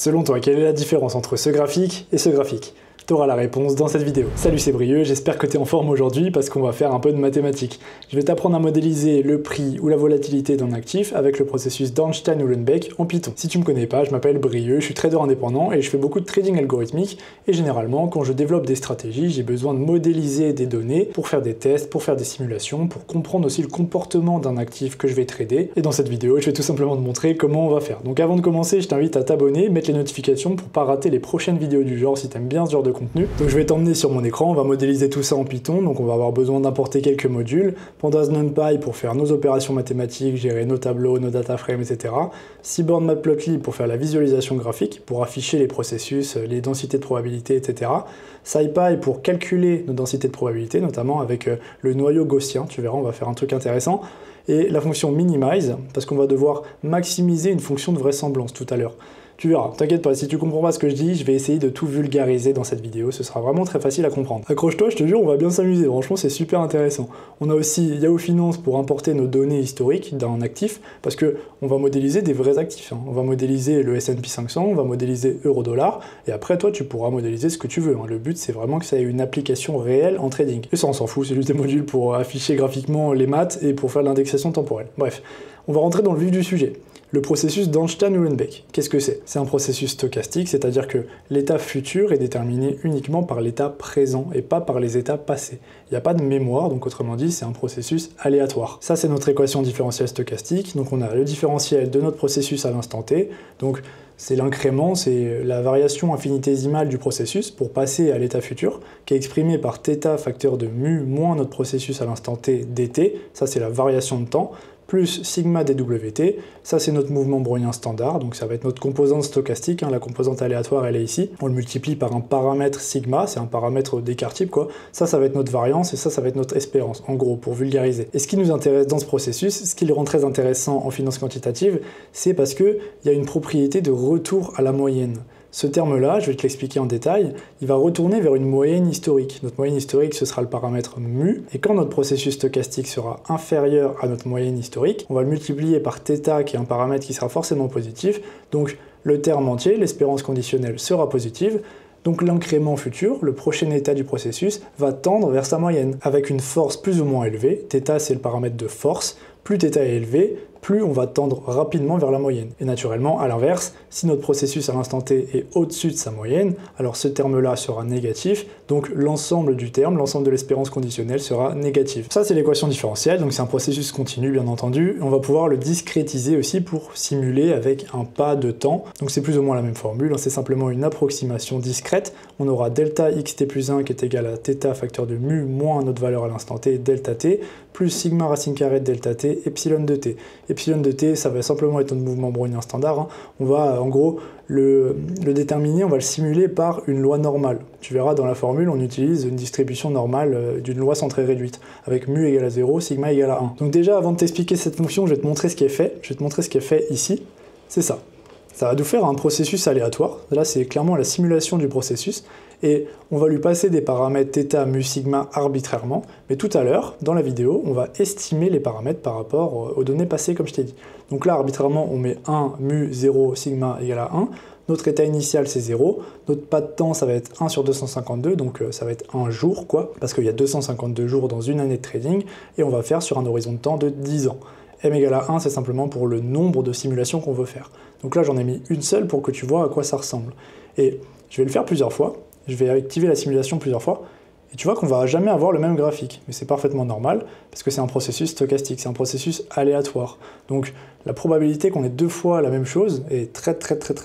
Selon toi, quelle est la différence entre ce graphique et ce graphique? T'auras la réponse dans cette vidéo. Salut, c'est Brieux, j'espère que t'es en forme aujourd'hui parce qu'on va faire un peu de mathématiques. Je vais t'apprendre à modéliser le prix ou la volatilité d'un actif avec le processus d'Ornstein-Uhlenbeck en Python. Si tu me connais pas, je m'appelle Brieux, je suis trader indépendant et je fais beaucoup de trading algorithmique et généralement, quand je développe des stratégies, j'ai besoin de modéliser des données pour faire des tests, pour faire des simulations, pour comprendre aussi le comportement d'un actif que je vais trader. Et dans cette vidéo, je vais tout simplement te montrer comment on va faire. Donc avant de commencer, je t'invite à t'abonner, mettre les notifications pour pas rater les prochaines vidéos du genre si t'aimes bien ce genre de contenu. Donc je vais t'emmener sur mon écran, on va modéliser tout ça en Python, donc on va avoir besoin d'importer quelques modules, Pandas NumPy pour faire nos opérations mathématiques, gérer nos tableaux, nos data frames, etc. Seaborn Matplotlib pour faire la visualisation graphique, pour afficher les processus, les densités de probabilité, etc. SciPy pour calculer nos densités de probabilité, notamment avec le noyau gaussien, tu verras, on va faire un truc intéressant. Et la fonction minimize, parce qu'on va devoir maximiser une fonction de vraisemblance tout à l'heure. Tu verras, t'inquiète pas, si tu comprends pas ce que je dis, je vais essayer de tout vulgariser dans cette vidéo, ce sera vraiment très facile à comprendre. Accroche-toi, je te jure, on va bien s'amuser, franchement c'est super intéressant. On a aussi Yahoo Finance pour importer nos données historiques d'un actif, parce que on va modéliser des vrais actifs, hein. On va modéliser le S&P 500, on va modéliser euro-dollar, et après toi tu pourras modéliser ce que tu veux, hein. Le but c'est vraiment que ça ait une application réelle en trading. Et ça on s'en fout, c'est juste des modules pour afficher graphiquement les maths et pour faire l'indexation temporelle. Bref, on va rentrer dans le vif du sujet. Le processus d'Ornstein-Uhlenbeck, qu'est-ce que c'est? C'est un processus stochastique, c'est-à-dire que l'état futur est déterminé uniquement par l'état présent et pas par les états passés. Il n'y a pas de mémoire, donc autrement dit, c'est un processus aléatoire. Ça, c'est notre équation différentielle stochastique, donc on a le différentiel de notre processus à l'instant t, donc c'est l'incrément, c'est la variation infinitésimale du processus pour passer à l'état futur, qui est exprimé par θ facteur de mu moins notre processus à l'instant t dt, ça c'est la variation de temps, plus sigma dwt, ça c'est notre mouvement brownien standard, donc ça va être notre composante stochastique, hein, la composante aléatoire elle est ici, on le multiplie par un paramètre sigma, c'est un paramètre d'écart type quoi, ça va être notre variance et ça va être notre espérance, en gros, pour vulgariser. Et ce qui nous intéresse dans ce processus, ce qui le rend très intéressant en finance quantitative, c'est parce qu'il y a une propriété de retour à la moyenne. Ce terme-là, je vais te l'expliquer en détail, il va retourner vers une moyenne historique. Notre moyenne historique, ce sera le paramètre mu, et quand notre processus stochastique sera inférieur à notre moyenne historique, on va le multiplier par θ, qui est un paramètre qui sera forcément positif, donc le terme entier, l'espérance conditionnelle, sera positive, donc l'incrément futur, le prochain état du processus, va tendre vers sa moyenne, avec une force plus ou moins élevée, θ c'est le paramètre de force, plus θ est élevé, plus on va tendre rapidement vers la moyenne. Et naturellement, à l'inverse, si notre processus à l'instant t est au-dessus de sa moyenne, alors ce terme-là sera négatif, donc l'ensemble du terme, l'ensemble de l'espérance conditionnelle sera négative. Ça, c'est l'équation différentielle, donc c'est un processus continu, bien entendu. On va pouvoir le discrétiser aussi pour simuler avec un pas de temps. Donc c'est plus ou moins la même formule, hein, c'est simplement une approximation discrète. On aura delta xt plus 1 qui est égal à θ facteur de mu moins notre valeur à l'instant t, delta t, plus sigma racine carrée de delta t, epsilon de t. Epsilon de t, ça va simplement être notre mouvement brownien standard, hein. On va en gros le déterminer, on va le simuler par une loi normale. Tu verras dans la formule, on utilise une distribution normale d'une loi centrée réduite, avec mu égale à 0, sigma égale à 1. Donc déjà, avant de t'expliquer cette fonction, je vais te montrer ce qui est fait. Je vais te montrer ce qui est fait ici. C'est ça. Ça va nous faire un processus aléatoire. Là, c'est clairement la simulation du processus. Et on va lui passer des paramètres θ, mu, sigma arbitrairement. Mais tout à l'heure, dans la vidéo, on va estimer les paramètres par rapport aux données passées, comme je t'ai dit. Donc là, arbitrairement, on met 1, mu, 0, sigma égale à 1. Notre état initial, c'est 0. Notre pas de temps, ça va être 1 sur 252, donc ça va être un jour, quoi, parce qu'il y a 252 jours dans une année de trading, et on va faire sur un horizon de temps de 10 ans. M égale à 1, c'est simplement pour le nombre de simulations qu'on veut faire. Donc là, j'en ai mis une seule pour que tu vois à quoi ça ressemble. Et je vais le faire plusieurs fois, je vais activer la simulation plusieurs fois, et tu vois qu'on va jamais avoir le même graphique. Mais c'est parfaitement normal, parce que c'est un processus stochastique, c'est un processus aléatoire. Donc la probabilité qu'on ait deux fois la même chose est très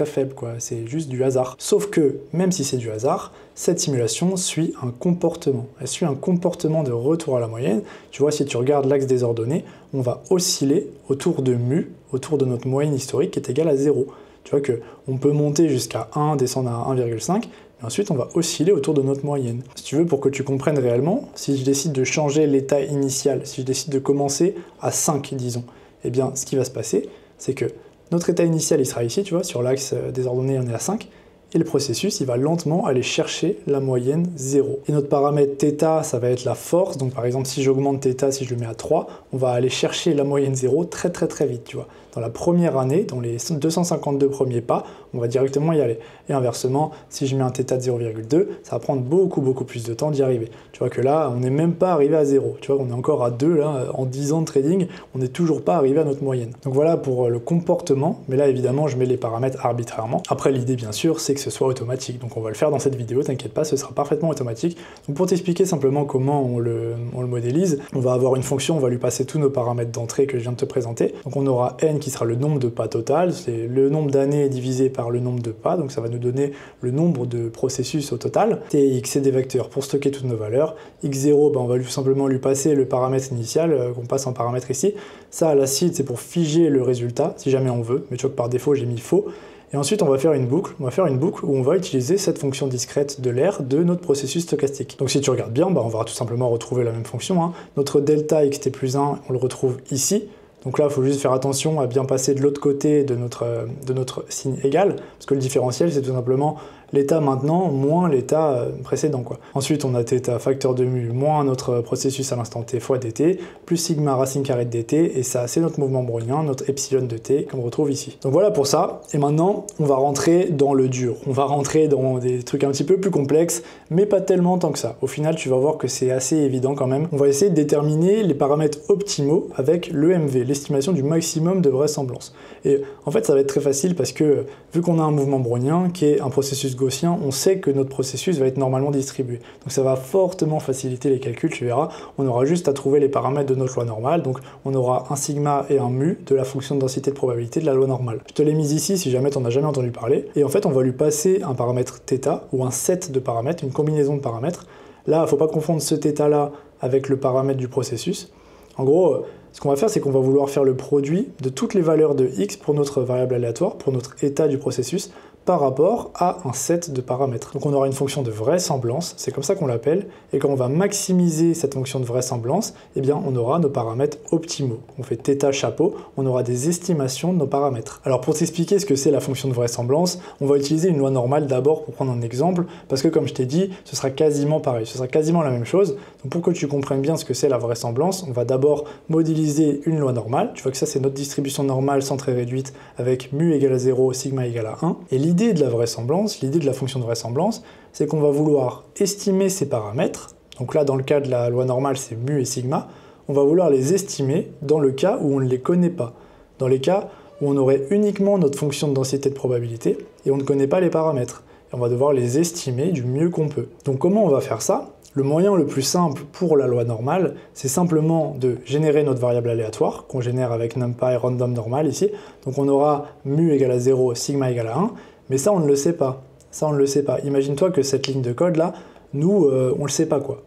faible, quoi. C'est juste du hasard. Sauf que, même si c'est du hasard, cette simulation suit un comportement. Elle suit un comportement de retour à la moyenne. Tu vois, si tu regardes l'axe des ordonnées, on va osciller autour de mu, autour de notre moyenne historique qui est égale à 0. Tu vois qu'on peut monter jusqu'à 1, descendre à 1,5, et ensuite on va osciller autour de notre moyenne. Si tu veux, pour que tu comprennes réellement, si je décide de changer l'état initial, si je décide de commencer à 5, disons, eh bien ce qui va se passer, c'est que notre état initial il sera ici, tu vois, sur l'axe des ordonnées on est à 5, et le processus il va lentement aller chercher la moyenne 0. Et notre paramètre θ, ça va être la force, donc par exemple si j'augmente θ, si je le mets à 3, on va aller chercher la moyenne 0 très vite, tu vois. Dans la première année, dans les 252 premiers pas, on va directement y aller. Et inversement, si je mets un θ de 0,2, ça va prendre beaucoup plus de temps d'y arriver. Tu vois que là, on n'est même pas arrivé à 0. Tu vois, on est encore à 2 là, en 10 ans de trading, on n'est toujours pas arrivé à notre moyenne. Donc voilà pour le comportement, mais là évidemment, je mets les paramètres arbitrairement. Après, l'idée bien sûr, c'est que ce soit automatique. Donc on va le faire dans cette vidéo, t'inquiète pas, ce sera parfaitement automatique. Donc pour t'expliquer simplement comment on le modélise, on va avoir une fonction, on va lui passer tous nos paramètres d'entrée que je viens de te présenter. Donc on aura n qui sera le nombre de pas total, c'est le nombre d'années divisé par le nombre de pas, donc ça va nous donner le nombre de processus au total. Tx, c'est des vecteurs pour stocker toutes nos valeurs. X0, on va simplement lui passer le paramètre initial, qu'on passe en paramètre ici. Ça, la seed, c'est pour figer le résultat, si jamais on veut, mais tu vois que par défaut, j'ai mis faux. Et ensuite, on va faire une boucle où on va utiliser cette fonction discrète de l'air de notre processus stochastique. Donc si tu regardes bien, on va tout simplement retrouver la même fonction, hein. Notre delta xt plus 1, on le retrouve ici. Donc là, il faut juste faire attention à bien passer de l'autre côté de notre signe égal, parce que le différentiel, c'est tout simplement l'état maintenant moins l'état précédent, quoi. Ensuite, on a θ facteur de mu moins notre processus à l'instant t fois dt, plus sigma racine carrée de dt, et ça, c'est notre mouvement brownien, notre epsilon de t, qu'on retrouve ici. Donc voilà pour ça, et maintenant, on va rentrer dans le dur. On va rentrer dans des trucs un petit peu plus complexes, mais pas tellement tant que ça. Au final, tu vas voir que c'est assez évident quand même. On va essayer de déterminer les paramètres optimaux avec l'EMV, l'estimation du maximum de vraisemblance. Et en fait, ça va être très facile parce que, vu qu'on a un mouvement brownien qui est un processus gaussien, on sait que notre processus va être normalement distribué. Donc ça va fortement faciliter les calculs, tu verras. On aura juste à trouver les paramètres de notre loi normale. Donc on aura un sigma et un mu de la fonction de densité de probabilité de la loi normale. Je te l'ai mise ici si jamais tu n'en as jamais entendu parler. Et en fait, on va lui passer un paramètre θ ou un set de paramètres, une combinaison de paramètres. Là, il ne faut pas confondre ce θ là avec le paramètre du processus. En gros, ce qu'on va faire, c'est qu'on va vouloir faire le produit de toutes les valeurs de x pour notre variable aléatoire, pour notre état du processus, par rapport à un set de paramètres. Donc on aura une fonction de vraisemblance, c'est comme ça qu'on l'appelle, et quand on va maximiser cette fonction de vraisemblance, eh bien on aura nos paramètres optimaux. On fait θ chapeau, on aura des estimations de nos paramètres. Alors pour t'expliquer ce que c'est la fonction de vraisemblance, on va utiliser une loi normale d'abord pour prendre un exemple, parce que comme je t'ai dit, ce sera quasiment pareil, ce sera quasiment la même chose. Donc pour que tu comprennes bien ce que c'est la vraisemblance, on va d'abord modéliser une loi normale. Tu vois que ça c'est notre distribution normale centrée réduite avec mu égale à 0, sigma égale à 1. Et l'idée de la vraisemblance, l'idée de la fonction de vraisemblance, c'est qu'on va vouloir estimer ces paramètres. Donc là, dans le cas de la loi normale, c'est mu et sigma. On va vouloir les estimer dans le cas où on ne les connaît pas. Dans les cas où on aurait uniquement notre fonction de densité de probabilité et on ne connaît pas les paramètres. Et on va devoir les estimer du mieux qu'on peut. Donc comment on va faire ça ? Le moyen le plus simple pour la loi normale, c'est simplement de générer notre variable aléatoire, qu'on génère avec NumPy random normal ici. Donc on aura mu égale à 0, sigma égale à 1, mais ça on ne le sait pas. Ça on ne le sait pas. Imagine-toi que cette ligne de code là, nous on ne le sait pas quoi.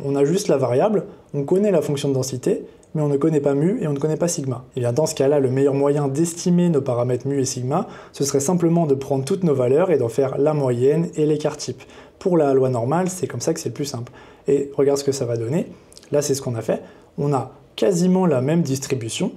On a juste la variable, on connaît la fonction de densité, mais on ne connaît pas mu et on ne connaît pas sigma. Et bien dans ce cas-là, le meilleur moyen d'estimer nos paramètres mu et sigma, ce serait simplement de prendre toutes nos valeurs et d'en faire la moyenne et l'écart type. Pour la loi normale, c'est comme ça que c'est le plus simple. Et regarde ce que ça va donner. Là, c'est ce qu'on a fait. On a quasiment la même distribution.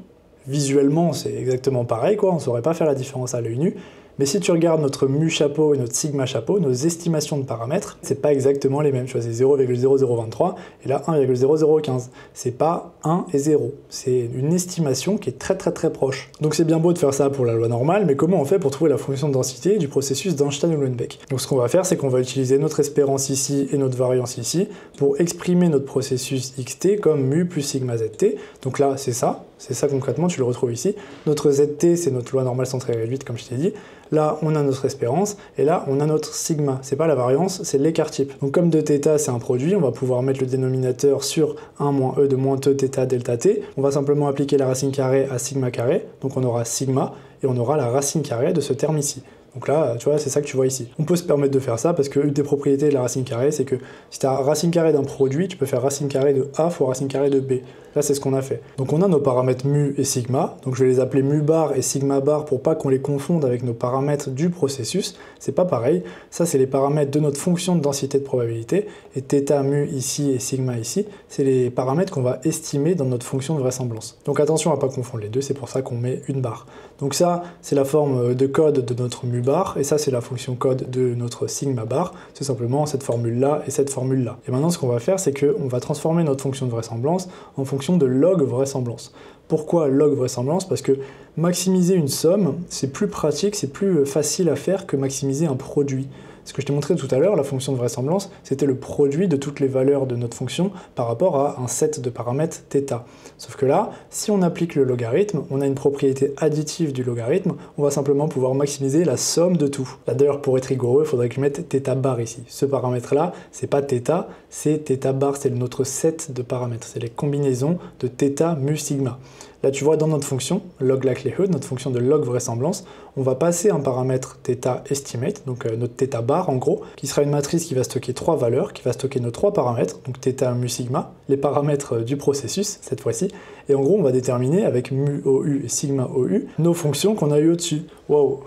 Visuellement, c'est exactement pareil, quoi. On ne saurait pas faire la différence à l'œil nu. Mais si tu regardes notre mu chapeau et notre sigma chapeau, nos estimations de paramètres, c'est pas exactement les mêmes. Tu vois, c'est 0,0023 et là 1,0015. C'est pas 1 et 0. C'est une estimation qui est très proche. Donc c'est bien beau de faire ça pour la loi normale, mais comment on fait pour trouver la fonction de densité du processus d'Einstein-Uhlenbeck? Donc ce qu'on va faire, c'est qu'on va utiliser notre espérance ici et notre variance ici pour exprimer notre processus xt comme mu plus sigma zt. Donc là, c'est ça concrètement, tu le retrouves ici. Notre zt, c'est notre loi normale centrée réduite, comme je t'ai dit. Là, on a notre espérance, et là, on a notre sigma. C'est pas la variance, c'est l'écart type. Donc comme 2θ, c'est un produit, on va pouvoir mettre le dénominateur sur 1 moins e de moins 2θ delta t. On va simplement appliquer la racine carrée à sigma carré, donc on aura sigma, et on aura la racine carrée de ce terme ici. Donc là, tu vois, c'est ça que tu vois ici. On peut se permettre de faire ça parce qu'une des propriétés de la racine carrée, c'est que si tu as racine carrée d'un produit, tu peux faire racine carrée de A fois racine carrée de B. Là, c'est ce qu'on a fait. Donc on a nos paramètres mu et sigma, donc je vais les appeler mu bar et sigma bar pour pas qu'on les confonde avec nos paramètres du processus, c'est pas pareil. Ça, c'est les paramètres de notre fonction de densité de probabilité, et θ mu ici et sigma ici, c'est les paramètres qu'on va estimer dans notre fonction de vraisemblance. Donc attention à pas confondre les deux, c'est pour ça qu'on met une barre. Donc ça, c'est la forme de code de notre mu bar, et ça, c'est la fonction code de notre sigma bar, c'est simplement cette formule-là et cette formule-là. Et maintenant, ce qu'on va faire, c'est qu'on va transformer notre fonction de vraisemblance en fonction de log vraisemblance. Pourquoi log vraisemblance? Parce que maximiser une somme, c'est plus pratique, c'est plus facile à faire que maximiser un produit. Ce que je t'ai montré tout à l'heure, la fonction de vraisemblance, c'était le produit de toutes les valeurs de notre fonction par rapport à un set de paramètres θ. Sauf que là, si on applique le logarithme, on a une propriété additive du logarithme, on va simplement pouvoir maximiser la somme de tout. Là d'ailleurs, pour être rigoureux, il faudrait que je mette θ bar ici. Ce paramètre-là, c'est pas θ, c'est θ bar, c'est notre set de paramètres, c'est les combinaisons de θ mu sigma. Là, tu vois, dans notre fonction, log likelihood, notre fonction de log vraisemblance, on va passer un paramètre θ estimate, donc notre θ bar en gros, qui sera une matrice qui va stocker 3 valeurs, qui va stocker nos 3 paramètres, donc θ mu sigma, les paramètres du processus cette fois-ci, et en gros on va déterminer avec mu OU et sigma OU nos fonctions qu'on a eues au-dessus. Waouh!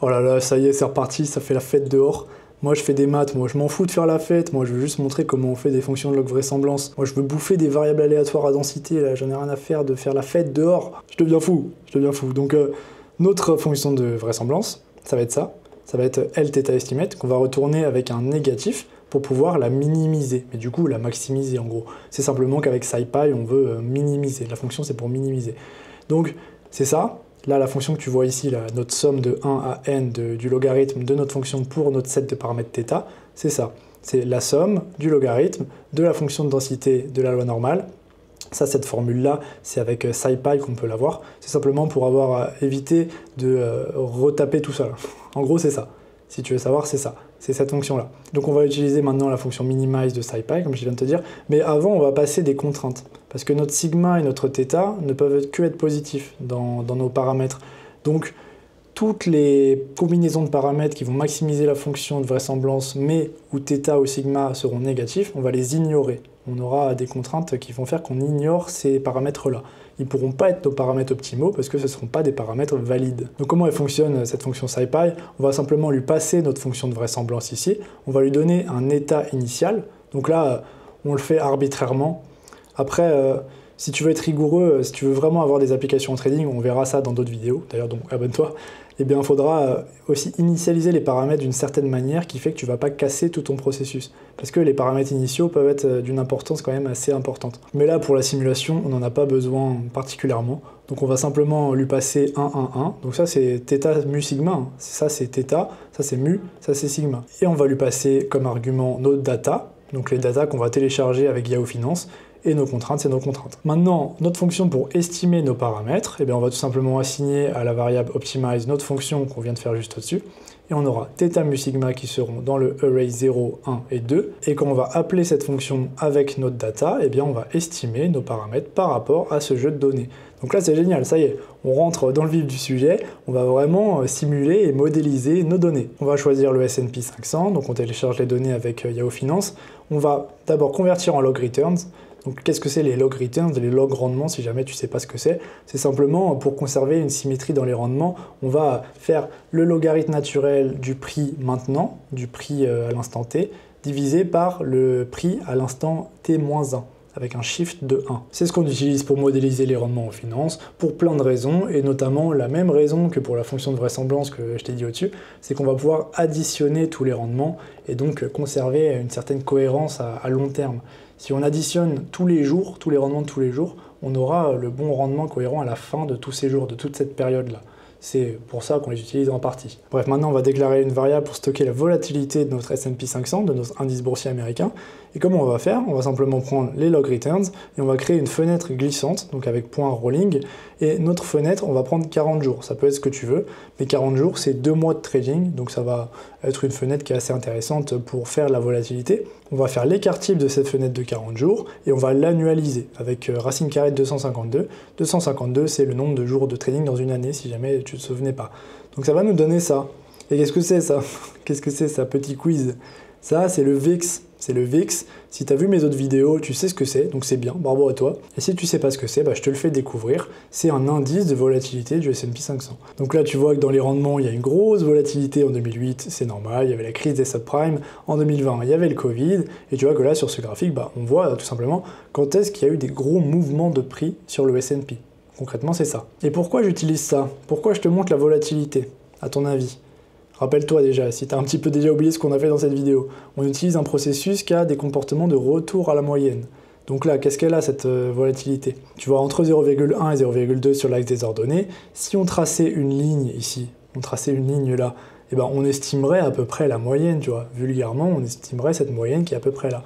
Oh là là, ça y est, c'est reparti, ça fait la fête dehors. Moi, je fais des maths, moi, je m'en fous de faire la fête, moi, je veux juste montrer comment on fait des fonctions de log vraisemblance. Moi, je veux bouffer des variables aléatoires à densité, là, j'en ai rien à faire de faire la fête dehors. Je deviens fou, je deviens fou. Donc, notre fonction de vraisemblance, ça va être ça. Ça va être Lθ estimate, qu'on va retourner avec un négatif pour pouvoir la minimiser, mais du coup, la maximiser, en gros. C'est simplement qu'avec SciPy, on veut minimiser. La fonction, c'est pour minimiser. Donc, c'est ça. Là, la fonction que tu vois ici, là, notre somme de 1 à n du logarithme de notre fonction pour notre set de paramètres θ, c'est ça. C'est la somme du logarithme de la fonction de densité de la loi normale. Ça, cette formule-là, c'est avec SciPy qu'on peut l'avoir. C'est simplement pour avoir évité de retaper tout ça. Là. En gros, c'est ça. Si tu veux savoir, c'est ça. C'est cette fonction-là. Donc on va utiliser maintenant la fonction minimize de SciPy, comme je viens de te dire. Mais avant, on va passer des contraintes. Parce que notre sigma et notre θ ne peuvent que être positifs dans nos paramètres. Donc, toutes les combinaisons de paramètres qui vont maximiser la fonction de vraisemblance, mais où θ ou sigma seront négatifs, on va les ignorer. On aura des contraintes qui vont faire qu'on ignore ces paramètres-là. Ils ne pourront pas être nos paramètres optimaux parce que ce ne seront pas des paramètres valides. Donc comment elle fonctionne cette fonction SciPy? On va simplement lui passer notre fonction de vraisemblance ici, on va lui donner un état initial, donc là on le fait arbitrairement. Après, si tu veux être rigoureux, si tu veux vraiment avoir des applications en trading, on verra ça dans d'autres vidéos, d'ailleurs donc abonne-toi, eh bien il faudra aussi initialiser les paramètres d'une certaine manière qui fait que tu ne vas pas casser tout ton processus. Parce que les paramètres initiaux peuvent être d'une importance quand même assez importante. Mais là, pour la simulation, on n'en a pas besoin particulièrement. Donc on va simplement lui passer 1, 1, 1. Donc ça c'est θ mu sigma, hein. Ça c'est θ, ça c'est mu, ça c'est sigma. Et on va lui passer comme argument nos data, donc les data qu'on va télécharger avec Yahoo Finance, et nos contraintes, c'est nos contraintes. Maintenant, notre fonction pour estimer nos paramètres, eh bien, on va tout simplement assigner à la variable optimize notre fonction qu'on vient de faire juste au-dessus, et on aura θ mu sigma qui seront dans le array 0, 1 et 2, et quand on va appeler cette fonction avec notre data, eh bien, on va estimer nos paramètres par rapport à ce jeu de données. Donc là, c'est génial, ça y est, on rentre dans le vif du sujet, on va vraiment simuler et modéliser nos données. On va choisir le S&P 500, donc on télécharge les données avec Yahoo Finance. On va d'abord convertir en log returns. Donc qu'est-ce que c'est les log returns, les log rendements, si jamais tu ne sais pas ce que c'est? C'est simplement pour conserver une symétrie dans les rendements, on va faire le logarithme naturel du prix maintenant, du prix à l'instant t, divisé par le prix à l'instant t-1. Avec un shift de 1. C'est ce qu'on utilise pour modéliser les rendements en finance, pour plein de raisons, et notamment la même raison que pour la fonction de vraisemblance que je t'ai dit au-dessus, c'est qu'on va pouvoir additionner tous les rendements, et donc conserver une certaine cohérence à long terme. Si on additionne tous les jours, tous les rendements de tous les jours, on aura le bon rendement cohérent à la fin de tous ces jours, de toute cette période-là. C'est pour ça qu'on les utilise en partie. Bref, maintenant on va déclarer une variable pour stocker la volatilité de notre S&P 500, de notre indice boursier américain. Et comment on va faire? On va simplement prendre les log returns et on va créer une fenêtre glissante, donc avec point rolling. Et notre fenêtre, on va prendre 40 jours. Ça peut être ce que tu veux, mais 40 jours, c'est 2 mois de trading, donc ça va être une fenêtre qui est assez intéressante pour faire la volatilité. On va faire l'écart type de cette fenêtre de 40 jours et on va l'annualiser avec racine carrée de 252. 252, c'est le nombre de jours de trading dans une année, si jamais tu ne te souvenais pas. Donc ça va nous donner ça. Et qu'est-ce que c'est ça? Qu'est-ce que c'est ça? Petit quiz. Ça, c'est le VIX. c'est le VIX. Si tu as vu mes autres vidéos, tu sais ce que c'est, donc c'est bien, bravo à toi. Et si tu sais pas ce que c'est, je te le fais découvrir. C'est un indice de volatilité du S&P 500. Donc là, tu vois que dans les rendements, il y a une grosse volatilité en 2008, c'est normal, il y avait la crise des subprimes. En 2020, il y avait le Covid, et tu vois que là, sur ce graphique, on voit tout simplement quand est-ce qu'il y a eu des gros mouvements de prix sur le S&P. Concrètement, c'est ça. Et pourquoi j'utilise ça? Pourquoi je te montre la volatilité, à ton avis? Rappelle-toi déjà, si tu as un petit peu déjà oublié ce qu'on a fait dans cette vidéo, on utilise un processus qui a des comportements de retour à la moyenne. Donc là, qu'est-ce qu'elle a cette volatilité? Tu vois, entre 0,1 et 0,2 sur l'axe des ordonnées, si on traçait une ligne ici, on traçait une ligne là, on estimerait à peu près la moyenne, tu vois. Vulgairement, on estimerait cette moyenne qui est à peu près là.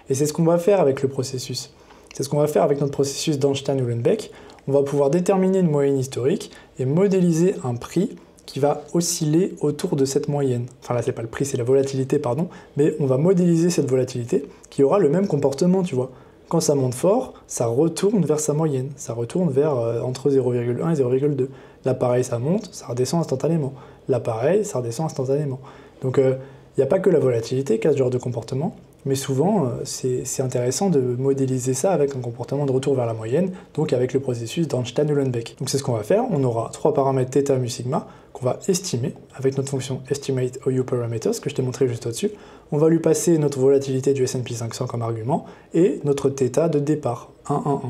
Et c'est ce qu'on va faire avec le processus. C'est ce qu'on va faire avec notre processus d'Einstein-Uhlenbeck. On va pouvoir déterminer une moyenne historique et modéliser un prix qui va osciller autour de cette moyenne. Enfin là, c'est pas le prix, c'est la volatilité, pardon, mais on va modéliser cette volatilité qui aura le même comportement, tu vois. Quand ça monte fort, ça retourne vers sa moyenne, ça retourne vers entre 0,1 et 0,2. Là, pareil, ça monte, ça redescend instantanément. Là, pareil, ça redescend instantanément. Donc, il n'y a pas que la volatilité qui a ce genre de comportement, mais souvent, c'est intéressant de modéliser ça avec un comportement de retour vers la moyenne, donc avec le processus d'Einstein-Uhlenbeck. Donc c'est ce qu'on va faire, on aura trois paramètres θ, mu, sigma, qu'on va estimer avec notre fonction Estimate OU Parameters, que je t'ai montré juste au-dessus. On va lui passer notre volatilité du S&P 500 comme argument, et notre θ de départ, 1, 1, 1.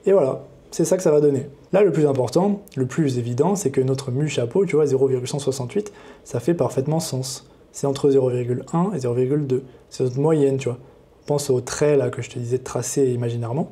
Et voilà, c'est ça que ça va donner. Là, le plus important, le plus évident, c'est que notre mu chapeau, tu vois, 0,168, ça fait parfaitement sens. C'est entre 0,1 et 0,2. C'est notre moyenne, tu vois. Pense au trait là que je te disais de tracer imaginairement.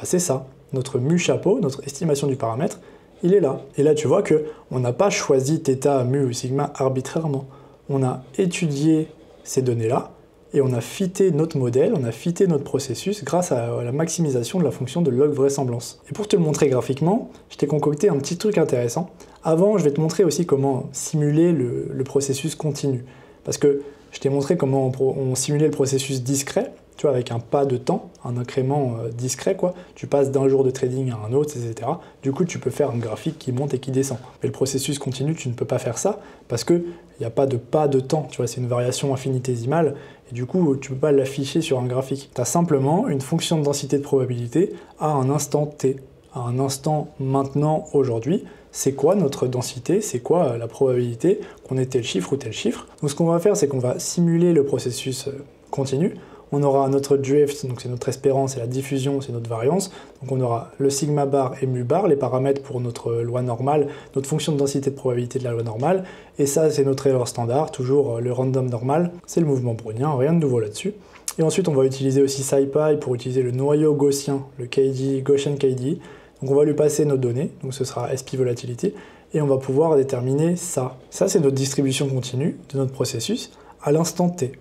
C'est ça. Notre mu chapeau, notre estimation du paramètre, il est là. Et là, tu vois qu'on n'a pas choisi θ, mu ou sigma arbitrairement. On a étudié ces données-là et on a fité notre modèle, on a fité notre processus grâce à la maximisation de la fonction de log vraisemblance. Et pour te le montrer graphiquement, je t'ai concocté un petit truc intéressant. Avant, je vais te montrer aussi comment simuler le processus continu. Parce que je t'ai montré comment on simulait le processus discret, tu vois, avec un pas de temps, un incrément discret, quoi. Tu passes d'un jour de trading à un autre, etc. Du coup, tu peux faire un graphique qui monte et qui descend. Mais le processus continu, tu ne peux pas faire ça parce qu'il n'y a pas de temps, tu vois, c'est une variation infinitésimale. Et du coup, tu ne peux pas l'afficher sur un graphique. Tu as simplement une fonction de densité de probabilité à un instant t, à un instant maintenant, aujourd'hui. C'est quoi notre densité, c'est quoi la probabilité qu'on ait tel chiffre ou tel chiffre. Donc ce qu'on va faire, c'est qu'on va simuler le processus continu. On aura notre drift, donc c'est notre espérance, et la diffusion, c'est notre variance. Donc on aura le sigma bar et mu bar, les paramètres pour notre loi normale, notre fonction de densité de probabilité de la loi normale. Et ça, c'est notre erreur standard, toujours le random normal, c'est le mouvement brownien, rien de nouveau là-dessus. Et ensuite, on va utiliser aussi SciPy pour utiliser le noyau gaussien, le KD, Gaussian KD. Donc on va lui passer nos données, donc ce sera SP Volatility, et on va pouvoir déterminer ça. Ça, c'est notre distribution continue de notre processus à l'instant T.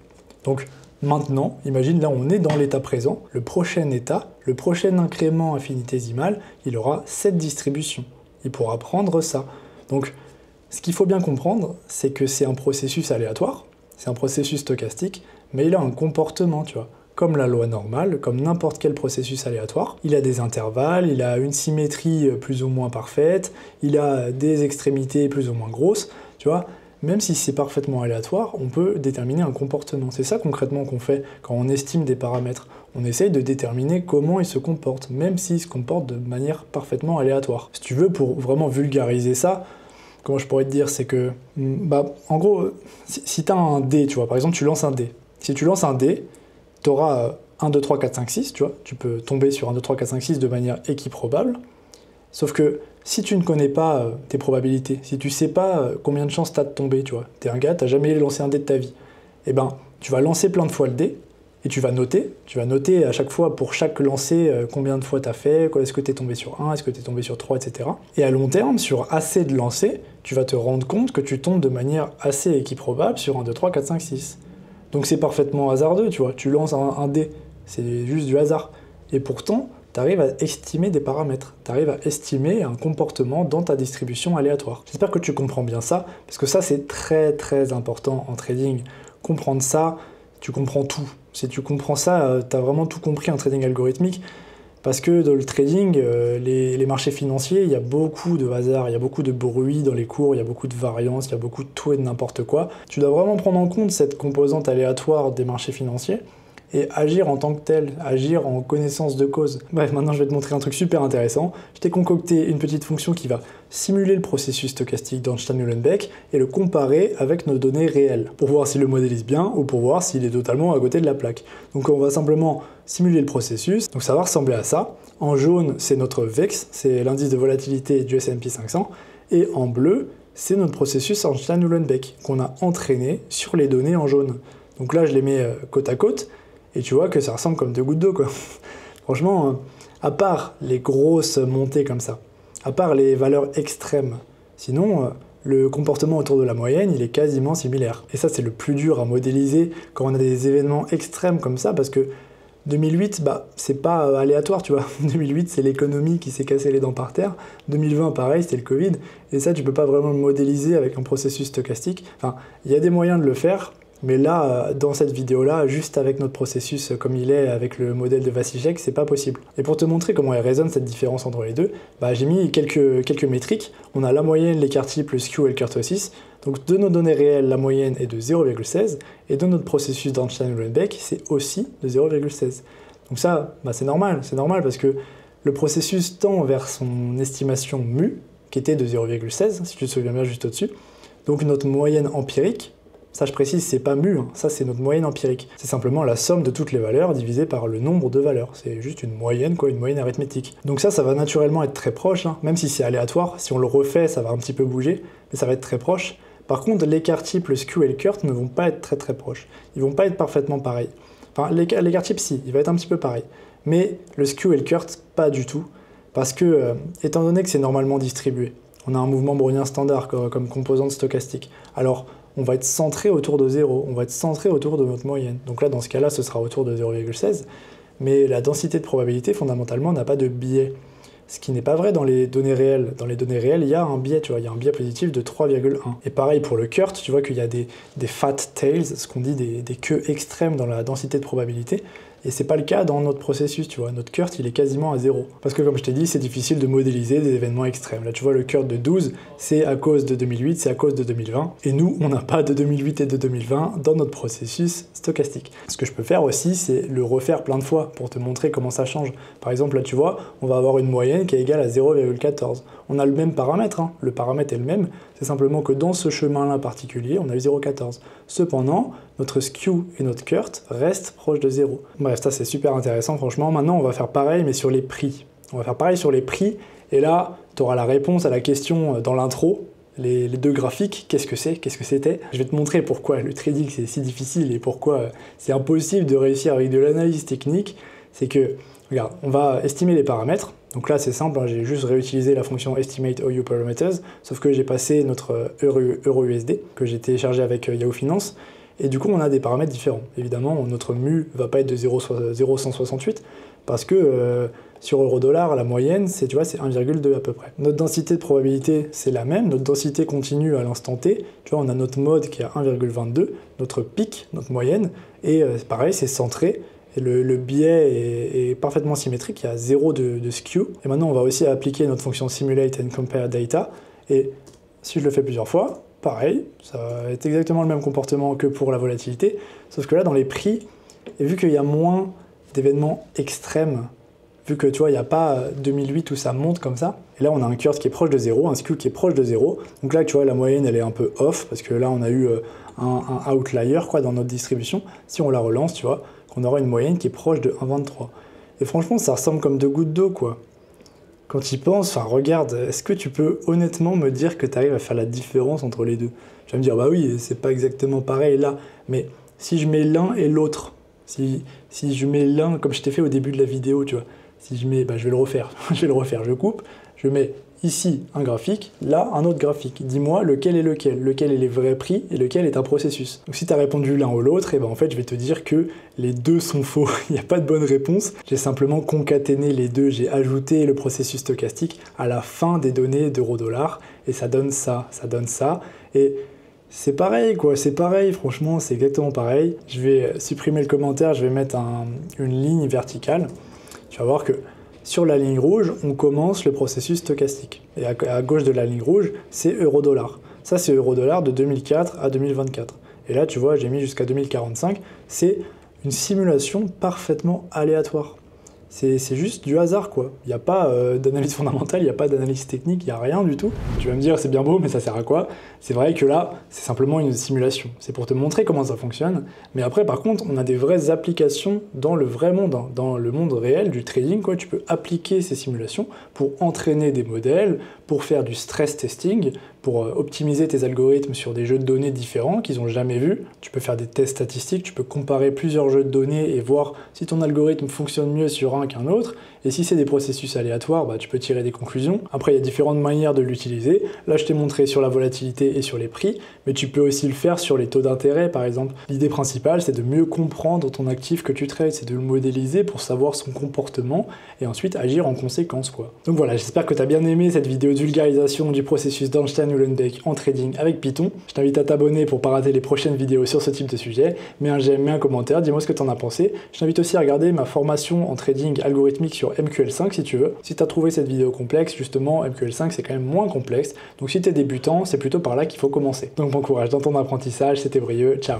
Donc maintenant, imagine, là on est dans l'état présent, le prochain état, le prochain incrément infinitésimal, il aura cette distribution. Il pourra prendre ça. Donc ce qu'il faut bien comprendre, c'est que c'est un processus aléatoire, c'est un processus stochastique, mais il a un comportement, tu vois. Comme la loi normale, comme n'importe quel processus aléatoire. Il a des intervalles, il a une symétrie plus ou moins parfaite, il a des extrémités plus ou moins grosses, tu vois. Même si c'est parfaitement aléatoire, on peut déterminer un comportement. C'est ça concrètement qu'on fait quand on estime des paramètres. On essaye de déterminer comment ils se comportent, même s'ils se comportent de manière parfaitement aléatoire. Si tu veux, pour vraiment vulgariser ça, comment je pourrais te dire, c'est que, en gros, si tu as un dé, tu vois, par exemple, tu lances un dé. Si tu lances un dé, tu auras 1, 2, 3, 4, 5, 6, tu vois, tu peux tomber sur 1, 2, 3, 4, 5, 6 de manière équiprobable, sauf que si tu ne connais pas tes probabilités, si tu sais pas combien de chances tu as de tomber, tu vois, t'es un gars, t'as jamais lancé un dé de ta vie, tu vas lancer plein de fois le dé, et tu vas noter à chaque fois, pour chaque lancer, combien de fois tu as fait, est-ce que tu es tombé sur 1, est-ce que tu es tombé sur 3, etc. Et à long terme, sur assez de lancers, tu vas te rendre compte que tu tombes de manière assez équiprobable sur 1, 2, 3, 4, 5, 6. Donc c'est parfaitement hasardeux, tu vois, tu lances un dé, c'est juste du hasard. Et pourtant, tu arrives à estimer des paramètres, tu arrives à estimer un comportement dans ta distribution aléatoire. J'espère que tu comprends bien ça, parce que ça c'est très très important en trading. Comprendre ça, tu comprends tout. Si tu comprends ça, tu as vraiment tout compris en trading algorithmique, parce que dans le trading, les marchés financiers, il y a beaucoup de hasard, il y a beaucoup de bruit dans les cours, il y a beaucoup de variance, il y a beaucoup de tout et de n'importe quoi. Tu dois vraiment prendre en compte cette composante aléatoire des marchés financiers, et agir en tant que tel, agir en connaissance de cause. Bref, maintenant je vais te montrer un truc super intéressant. Je t'ai concocté une petite fonction qui va simuler le processus stochastique d'Einstein-Uhlenbeck et le comparer avec nos données réelles, pour voir s'il le modélise bien ou pour voir s'il est totalement à côté de la plaque. Donc on va simplement simuler le processus, donc ça va ressembler à ça. En jaune, c'est notre VEX, c'est l'indice de volatilité du S&P 500, et en bleu, c'est notre processus Einstein-Uhlenbeck qu'on a entraîné sur les données en jaune. Donc là, je les mets côte à côte, et tu vois que ça ressemble comme deux gouttes d'eau, quoi. Franchement, à part les grosses montées comme ça, à part les valeurs extrêmes, sinon, le comportement autour de la moyenne, il est quasiment similaire. Et ça, c'est le plus dur à modéliser quand on a des événements extrêmes comme ça, parce que 2008, c'est pas aléatoire, tu vois. 2008, c'est l'économie qui s'est cassé les dents par terre. 2020, pareil, c'était le Covid. Et ça, tu peux pas vraiment le modéliser avec un processus stochastique. Enfin, il y a des moyens de le faire, mais là, dans cette vidéo-là, juste avec notre processus comme il est, avec le modèle de Vasicek, c'est pas possible. Et pour te montrer comment elle résonne cette différence entre les deux, j'ai mis quelques métriques. On a la moyenne, l'écart type, le skew et le kurtosis. Donc de nos données réelles, la moyenne est de 0,16, et de notre processus d'Einstein-Uhlenbeck, c'est aussi de 0,16. Donc ça, c'est normal parce que le processus tend vers son estimation mu, qui était de 0,16, si tu te souviens bien juste au-dessus. Donc notre moyenne empirique, ça je précise, c'est pas mu, ça c'est notre moyenne empirique. C'est simplement la somme de toutes les valeurs divisée par le nombre de valeurs. C'est juste une moyenne, une moyenne arithmétique. Donc ça va naturellement être très proche, même si c'est aléatoire. Si on le refait, ça va un petit peu bouger, mais ça va être très proche. Par contre, l'écart type, le skew et le kurt ne vont pas être très proches. Ils vont pas être parfaitement pareils. Enfin, l'écart type, si, il va être un petit peu pareil. Mais le skew et le kurt, pas du tout. Parce que, étant donné que c'est normalement distribué, on a un mouvement brownien standard comme composante stochastique. Alors, on va être centré autour de 0, on va être centré autour de notre moyenne. Donc là, dans ce cas-là, ce sera autour de 0,16. Mais la densité de probabilité, fondamentalement, n'a pas de biais. Ce qui n'est pas vrai dans les données réelles. Dans les données réelles, il y a un biais, tu vois, il y a un biais positif de 3,1. Et pareil pour le kurt, tu vois qu'il y a des fat tails, ce qu'on dit des queues extrêmes dans la densité de probabilité. Et c'est pas le cas dans notre processus, tu vois. Notre kurt, il est quasiment à 0. Parce que comme je t'ai dit, c'est difficile de modéliser des événements extrêmes. Là, tu vois, le kurt de 12, c'est à cause de 2008, c'est à cause de 2020. Et nous, on n'a pas de 2008 et de 2020 dans notre processus stochastique. Ce que je peux faire aussi, c'est le refaire plein de fois pour te montrer comment ça change. Par exemple, là, tu vois, on va avoir une moyenne qui est égale à 0,14. On a le même paramètre, le paramètre est le même, c'est simplement que dans ce chemin-là particulier, on a eu 0,14. Cependant, notre skew et notre kurt restent proches de 0. Bref, ça c'est super intéressant, franchement. Maintenant, on va faire pareil, mais sur les prix. On va faire pareil sur les prix, et là, tu auras la réponse à la question dans l'intro. Les deux graphiques, qu'est-ce que c'est, qu'est-ce que c'était? Je vais te montrer pourquoi le trading c'est si difficile et pourquoi c'est impossible de réussir avec de l'analyse technique. C'est que, regarde, on va estimer les paramètres. Donc là, c'est simple, j'ai juste réutilisé la fonction Estimate OU Parameters, sauf que j'ai passé notre euro-USD que j'ai téléchargé avec Yahoo Finance, et du coup, on a des paramètres différents. Évidemment, notre mu va pas être de 0,168, parce que sur euro-dollar, la moyenne, c'est 1,2 à peu près. Notre densité de probabilité, c'est la même, notre densité continue à l'instant T, tu vois, on a notre mode qui est à 1,22, notre pic, notre moyenne, et pareil, c'est centré. Et le biais est parfaitement symétrique, il y a 0 de skew. Et maintenant, on va aussi appliquer notre fonction Simulate and Compare Data. Et si je le fais plusieurs fois, pareil, ça va être exactement le même comportement que pour la volatilité. Sauf que là, dans les prix, et vu qu'il y a moins d'événements extrêmes, vu que tu vois, il n'y a pas 2008 où ça monte comme ça, et là, on a un kurt qui est proche de 0, un skew qui est proche de 0. Donc là, tu vois, la moyenne, elle est un peu off, parce que là, on a eu un outlier dans notre distribution. Si on la relance, tu vois, on aura une moyenne qui est proche de 1,23. Et franchement, ça ressemble comme deux gouttes d'eau, quoi. Quand tu y penses, regarde, est-ce que tu peux honnêtement me dire que tu arrives à faire la différence entre les deux? Tu vas me dire, bah oui, c'est pas exactement pareil là, mais si je mets l'un et l'autre, si je mets l'un, comme je t'ai fait au début de la vidéo, tu vois, si je mets, je vais le refaire, je coupe, je mets ici un graphique, là un autre graphique. Dis-moi lequel est les vrais prix et lequel est un processus. Donc si tu as répondu l'un ou l'autre, en fait je vais te dire que les deux sont faux. Il n'y a pas de bonne réponse. J'ai simplement concaténé les deux, j'ai ajouté le processus stochastique à la fin des données d'euro-dollar et ça donne ça. Et c'est pareil quoi, c'est pareil, franchement c'est exactement pareil. Je vais supprimer le commentaire, je vais mettre une ligne verticale. Tu vas voir que sur la ligne rouge, on commence le processus stochastique. Et à gauche de la ligne rouge, c'est euro-dollar. Ça, c'est euro-dollar de 2004 à 2024. Et là, tu vois, j'ai mis jusqu'à 2045. C'est une simulation parfaitement aléatoire. C'est juste du hasard, quoi. Il n'y a pas d'analyse fondamentale, il n'y a pas d'analyse technique, il n'y a rien du tout. Tu vas me dire, c'est bien beau, mais ça sert à quoi? C'est vrai que là, c'est simplement une simulation. C'est pour te montrer comment ça fonctionne. Mais après, par contre, on a des vraies applications dans le vrai monde, hein. Dans le monde réel du trading, quoi. Tu peux appliquer ces simulations pour entraîner des modèles, pour faire du stress testing, pour optimiser tes algorithmes sur des jeux de données différents qu'ils n'ont jamais vus. Tu peux faire des tests statistiques, tu peux comparer plusieurs jeux de données et voir si ton algorithme fonctionne mieux sur un qu'un autre. Et si c'est des processus aléatoires, bah, tu peux tirer des conclusions. Après, il y a différentes manières de l'utiliser. Là, je t'ai montré sur la volatilité et sur les prix, mais tu peux aussi le faire sur les taux d'intérêt, par exemple. L'idée principale, c'est de mieux comprendre ton actif que tu trades, c'est de le modéliser pour savoir son comportement et ensuite agir en conséquence, quoi. Donc voilà, j'espère que tu as bien aimé cette vidéo de vulgarisation du processus d'Einstein-Uhlenbeck en trading avec Python. Je t'invite à t'abonner pour ne pas rater les prochaines vidéos sur ce type de sujet. Mets un j'aime, mets un commentaire, dis-moi ce que tu en as pensé. Je t'invite aussi à regarder ma formation en trading algorithmique sur MQL5 si tu veux. Si tu as trouvé cette vidéo complexe, justement, MQL5 c'est quand même moins complexe. Donc si tu es débutant, c'est plutôt par là qu'il faut commencer. Donc bon courage dans ton apprentissage, c'était Brieux, ciao.